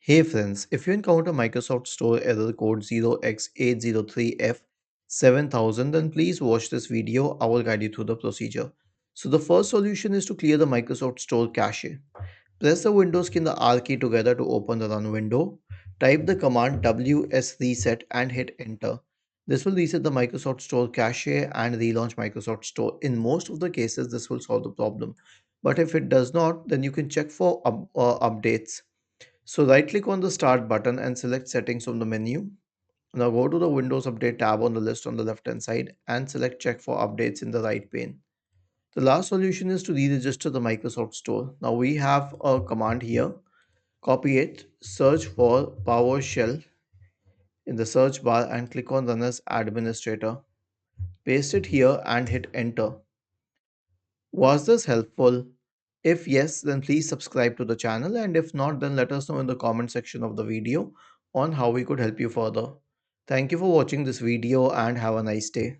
Hey friends, if you encounter Microsoft Store error code 0x803f7000, then please watch this video. I will guide you through the procedure. So the first solution is to clear the Microsoft Store cache. Press the Windows key and the R key together to open the run window. Type the command ws reset and hit enter. This will reset the Microsoft Store cache and relaunch Microsoft Store. In most of the cases, this will solve the problem. But if it does not, then you can check for updates. So right click on the start button and select settings from the menu. Now go to the Windows Update tab on the list on the left hand side and select check for updates in the right pane. The last solution is to re-register the Microsoft Store. Now we have a command here. Copy it, search for PowerShell in the search bar and click on Run as Administrator. Paste it here and hit enter. Was this helpful? If yes, then please subscribe to the channel, and if not, then let us know in the comment section of the video on how we could help you further. Thank you for watching this video and have a nice day.